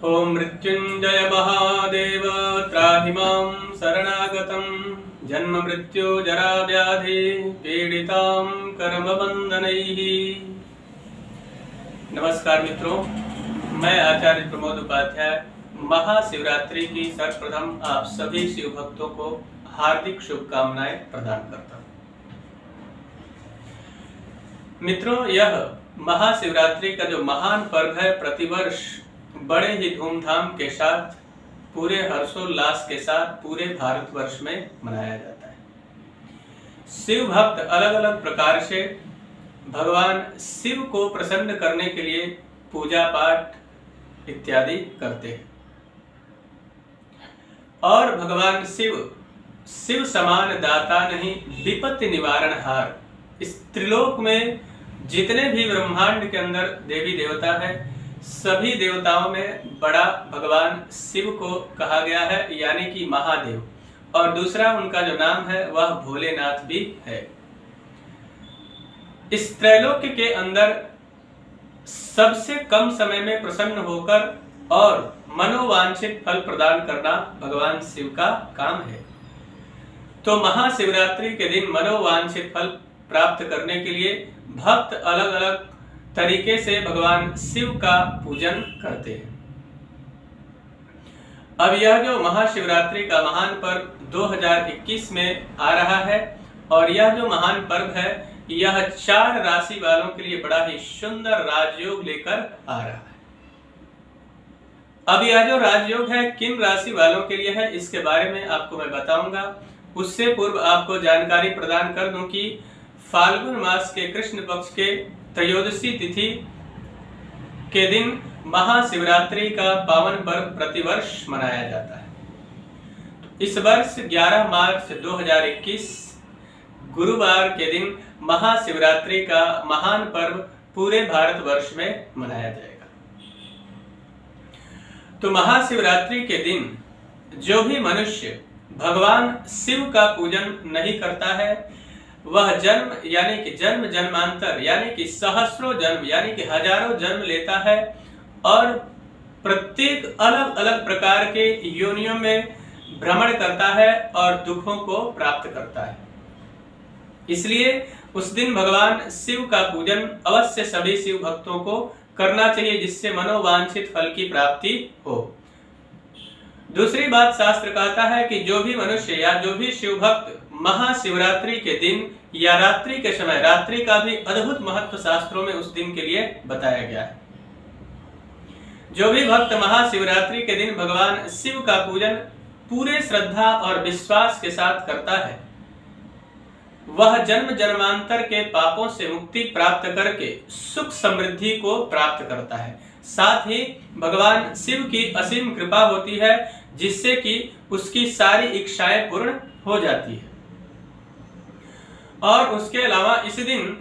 ओम मृत्युंजय महादेव त्राहि मां शरणागतं जन्म मृत्यु जरा व्याधि पीड़ितां कर्मबंधनैः। नमस्कार मित्रों, मैं आचार्य प्रमोद उपाध्याय महाशिवरात्रि की सर्वप्रथम आप सभी शिव भक्तों को हार्दिक शुभकामनाएं प्रदान करता हूं। मित्रों, यह महाशिवरात्रि का जो महान पर्व है प्रतिवर्ष बड़े ही धूमधाम के साथ पूरे हर्षोल्लास के साथ पूरे भारतवर्ष में मनाया जाता है। शिव भक्त अलग अलग प्रकार से भगवान शिव को प्रसन्न करने के लिए पूजा पाठ इत्यादि करते हैं और भगवान शिव समान दाता नहीं विपत्ति निवारण हार। इस त्रिलोक में जितने भी ब्रह्मांड के अंदर देवी देवता है, सभी देवताओं में बड़ा भगवान शिव को कहा गया है, यानी कि महादेव, और दूसरा उनका जो नाम है वह भोलेनाथ भी है। इस त्रैलोक्य के अंदर सबसे कम समय में प्रसन्न होकर और मनोवांछित फल प्रदान करना भगवान शिव का काम है। तो महाशिवरात्रि के दिन मनोवांछित फल प्राप्त करने के लिए भक्त अलग अलग तरीके से भगवान शिव का पूजन करते हैं। अब यह जो महाशिवरात्रि का महान पर्व 2021 में आ रहा है और यह जो महान पर्व है यह 4 राशि वालों के लिए बड़ा ही सुंदर राजयोग लेकर आ रहा है। अब यह जो राजयोग है किन राशि वालों के लिए है इसके बारे में आपको मैं बताऊंगा। उससे पूर्व आपको जानकारी प्रदान कर दूं कि फाल्गुन मास के कृष्ण पक्ष के त्रयोदशी तिथि के दिन महाशिवरात्रि का पावन पर्व प्रतिवर्ष मनाया जाता है। इस वर्ष 11 मार्च 2021 गुरुवार के दिन महाशिवरात्रि का महान पर्व पूरे भारतवर्ष में मनाया जाएगा। तो महाशिवरात्रि के दिन जो भी मनुष्य भगवान शिव का पूजन नहीं करता है वह जन्म यानी कि जन्म जन्मांतर यानी कि सहस्रों जन्म यानी कि हजारों जन्म लेता है और प्रत्येक अलग अलग प्रकार के योनियों में भ्रमण करता है और दुखों को प्राप्त करता है। इसलिए उस दिन भगवान शिव का पूजन अवश्य सभी शिव भक्तों को करना चाहिए, जिससे मनोवांछित फल की प्राप्ति हो। दूसरी बात, शास्त्र कहता है कि जो भी मनुष्य या जो भी शिव भक्त महाशिवरात्रि के दिन या रात्रि के समय, रात्रि का भी अद्भुत महत्व शास्त्रों में उस दिन के लिए बताया गया है। जो भी भक्त महाशिवरात्रि के दिन भगवान शिव का पूजन पूरे श्रद्धा और विश्वास के साथ करता है वह जन्म जन्मांतर के पापों से मुक्ति प्राप्त करके सुख समृद्धि को प्राप्त करता है। साथ ही भगवान शिव की असीम कृपा होती है जिससे कि उसकी सारी इच्छाएं पूर्ण हो जाती है। और उसके अलावा इस दिन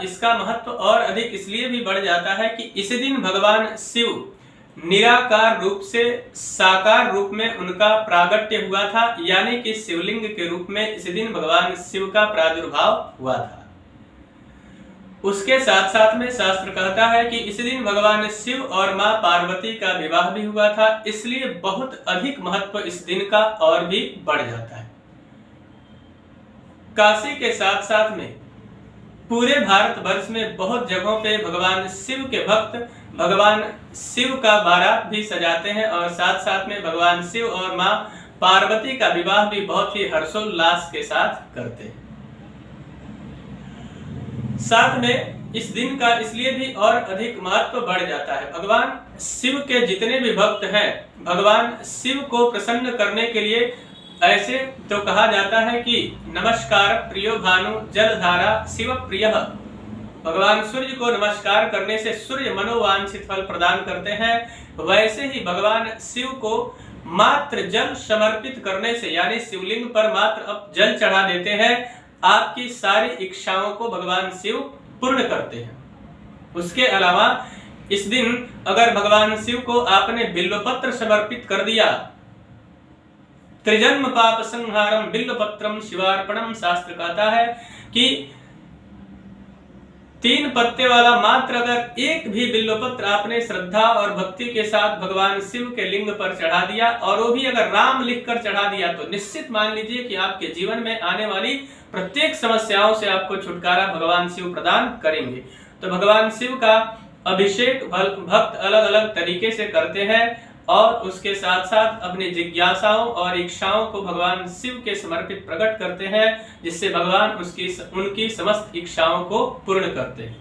इसका महत्व और अधिक इसलिए भी बढ़ जाता है कि इस दिन भगवान शिव निराकार रूप से साकार रूप में उनका प्रागट्य हुआ था, यानी कि शिवलिंग के रूप में इस दिन भगवान शिव का प्रादुर्भाव हुआ था। उसके साथ साथ में शास्त्र कहता है कि इस दिन भगवान शिव और मां पार्वती का विवाह भी हुआ था, इसलिए बहुत अधिक महत्व इस दिन का और भी बढ़ जाता है। काशी के साथ साथ में पूरे भारतवर्ष में बहुत जगहों पे भगवान शिव के भक्त भगवान शिव का बारात भी सजाते हैं और साथ साथ में भगवान शिव और मां पार्वती का विवाह भी बहुत ही हर्षोल्लास के साथ करते हैं। साथ में इस दिन का इसलिए भी और अधिक महत्व बढ़ जाता है। भगवान शिव के जितने भी भक्त हैं भगवान शिव को प्रसन्न करने के लिए ऐसे तो कहा जाता है कि नमस्कार प्रियो भानु जलधारा शिव प्रिय। भगवान सूर्य को नमस्कार करने से सूर्य मनोवांछित फल प्रदान करते हैं, वैसे ही भगवान शिव को मात्र जल समर्पित करने से यानी शिवलिंग पर मात्र अब जल चढ़ा देते हैं, आपकी सारी इच्छाओं को भगवान शिव पूर्ण करते हैं। उसके अलावा इस दिन अगर भगवान शिव को आपने बिल्वपत्र समर्पित कर दिया, त्रिजन्म पाप संहारम बिल्वपत्रम शिवार्पणम, शास्त्र कहता है कि 3 पत्ते वाला मात्र अगर एक भी बिल्वपत्र आपने श्रद्धा और भक्ति के साथ भगवान शिव के लिंग पर चढ़ा दिया, और वो भी अगर राम लिखकर चढ़ा दिया, तो निश्चित मान लीजिए कि आपके जीवन में आने वाली प्रत्येक समस्याओं से आपको छुटकारा भगवान शिव प्रदान करेंगे। तो भगवान शिव का अभिषेक भक्त अलग अलग तरीके से करते हैं, और उसके साथ साथ अपनी जिज्ञासाओं और इच्छाओं को भगवान शिव के समर्पित प्रकट करते हैं, जिससे भगवान उनकी समस्त इच्छाओं को पूर्ण करते हैं।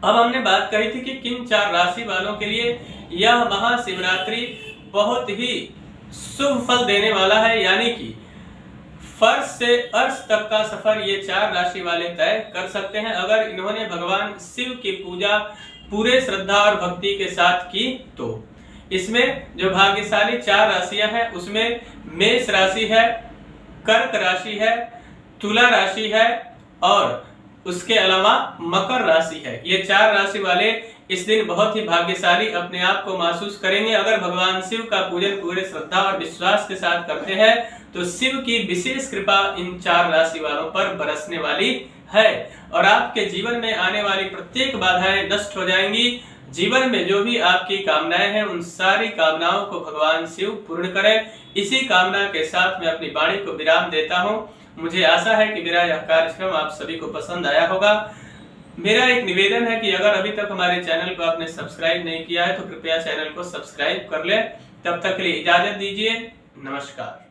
अब हमने बात कही थी कि किन 4 राशि वालों के लिए यह महाशिवरात्रि बहुत ही शुभ फल देने वाला है, यानी कि फर्श से अर्श तक का सफर ये 4 राशि वाले तय कर सकते हैं, अगर इन्होंने भगवान शिव की पूजा पूरे श्रद्धा और भक्ति के साथ की तो। इसमें जो भाग्यशाली 4 राशियां हैं उसमें मेष राशि है, कर्क राशि है, तुला राशि है और उसके अलावा मकर राशि है। ये 4 राशि वाले इस दिन बहुत ही भाग्यशाली अपने आप को महसूस करेंगे। अगर भगवान शिव का पूजन पूरे श्रद्धा और विश्वास के साथ करते हैं तो शिव की विशेष कृपा इन 4 राशि वालों पर बरसने वाली है, और आपके जीवन में आने वाली प्रत्येक बाधाएं नष्ट हो जाएंगी। जीवन में जो भी आपकी कामनाएं हैं उन सारी कामनाओं को भगवान शिव पूर्ण करें। इसी कामना के साथ मैं अपनी वाणी को विराम देता हूं। मुझे आशा है कि मेरा यह कार्यक्रम आप सभी को पसंद आया होगा। मेरा एक निवेदन है कि अगर अभी तक हमारे चैनल को आपने सब्सक्राइब नहीं किया है तो कृपया चैनल को सब्सक्राइब कर ले। तब तक के लिए इजाजत दीजिए। नमस्कार।